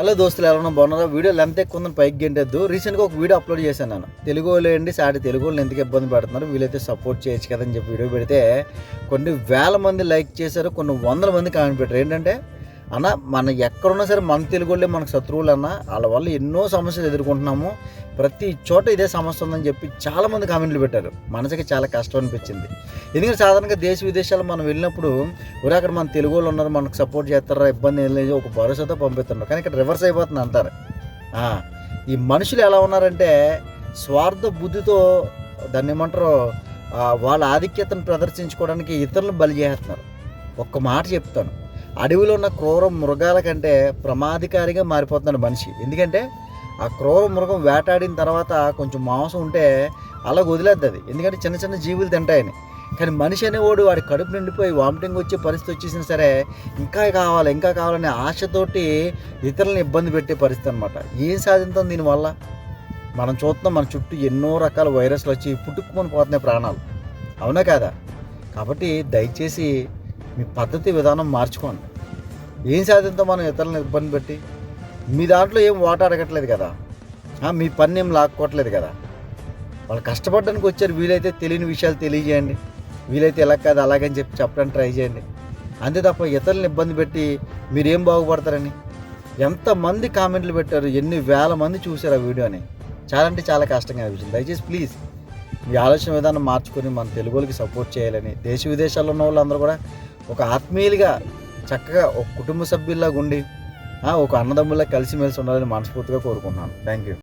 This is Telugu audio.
హలో దోస్తులు, ఎలా ఉన్నా బాగున్నారా? వీడియో లెంత్ ఎక్కువ ఉందని పైకి గెంటద్దు. రీసెంట్గా ఒక వీడియో అప్లోడ్ చేశాను నేను. తెలుగు వాళ్ళు ఏంటి సాటి తెలుగు వాళ్ళని ఎందుకు ఇబ్బంది పెడుతున్నారు, వీలైతే సపోర్ట్ చేయొచ్చు కదని చెప్పి వీడియో పెడితే కొన్ని వేల మంది లైక్ చేశారు, కొన్ని వందల మంది కామెంట్ పెట్టారు. ఏంటంటే అన్న, మన ఎక్కడున్నా సరే మన తెలుగు వాళ్ళే మనకు శత్రువులు అన్న, వాళ్ళ వల్ల ఎన్నో సమస్యలు ఎదుర్కొంటున్నాము, ప్రతి చోట ఇదే సమస్య ఉందని చెప్పి చాలామంది కామెంట్లు పెట్టారు. మనసుకి చాలా కష్టం అనిపించింది. ఎందుకంటే సాధారణంగా దేశ విదేశాలు మనం వెళ్ళినప్పుడు అక్కడ మన తెలుగు వాళ్ళు ఉన్నారు, మనకు సపోర్ట్ చేస్తారా, ఇబ్బంది ఏం లేదు, ఒక భరోసాతో పంపిస్తున్నారు. కానీ ఇక్కడ రివర్స్ అయిపోతుంది అంటారు. ఈ మనుషులు ఎలా ఉన్నారంటే స్వార్థ బుద్ధితో దాన్ని ఏమంటారు, వాళ్ళ ఆధిక్యతను ప్రదర్శించుకోవడానికి ఇతరులను బలి చేస్తున్నారు. ఒక్క మాట చెప్తాను, అడవిలో ఉన్న క్రూర మృగాల కంటే ప్రమాదకారిగా మారిపోతున్నాడు మనిషి. ఎందుకంటే ఆ క్రూర మృగం వేటాడిన తర్వాత కొంచెం మాంసం ఉంటే అలా వదిలేద్ది, ఎందుకంటే చిన్న చిన్న జీవులు తింటాయని. కానీ మనిషి అనేవాడు వాడి కడుపు నిండిపోయి వామిటింగ్ వచ్చే పరిస్థితి వచ్చేసినా సరే ఇంకా కావాలనే ఆశతోటి ఇతరులను ఇబ్బంది పెట్టే పరిస్థితి అనమాట. ఏం సాధించాం దీనివల్ల? మనం చూస్తున్నాం, మన చుట్టూ ఎన్నో రకాల వైరస్లు వచ్చి పుట్టుకుని పోతున్నాయి ప్రాణాలు, అవునా కాదా? కాబట్టి దయచేసి మీ పద్ధతి విధానం మార్చుకోండి. ఏం సాధించాం మనం ఇతరులను ఇబ్బంది పెట్టి? మీ దాంట్లో ఏం ఓట అడగట్లేదు కదా, మీ పని ఏం లాక్కోవట్లేదు కదా. వాళ్ళు కష్టపడడానికి వచ్చారు, వీలైతే తెలియని విషయాలు తెలియజేయండి, వీలైతే ఎలా కాదు అలాగని చెప్పడానికి ట్రై చేయండి. అంతే తప్ప ఇతరులను ఇబ్బంది పెట్టి మీరేం బాగుపడతారని ఎంతమంది కామెంట్లు పెట్టారు, ఎన్ని వేల మంది చూశారు ఆ వీడియోని. చాలా అంటే చాలా కష్టంగా అనిపించింది. దయచేసి ప్లీజ్ మీ ఆలోచన విధానం మార్చుకొని మన తెలుగులకి సపోర్ట్ చేయాలని, దేశ విదేశాల్లో ఉన్న వాళ్ళందరూ కూడా ఒక ఆత్మీయులుగా చక్కగా ఒక కుటుంబ సభ్యుల్లాగా ఉండి ఒక అన్నదమ్ముల్లా కలిసిమెలిసి ఉండాలని మనస్ఫూర్తిగా కోరుకుంటున్నాను. Thank you.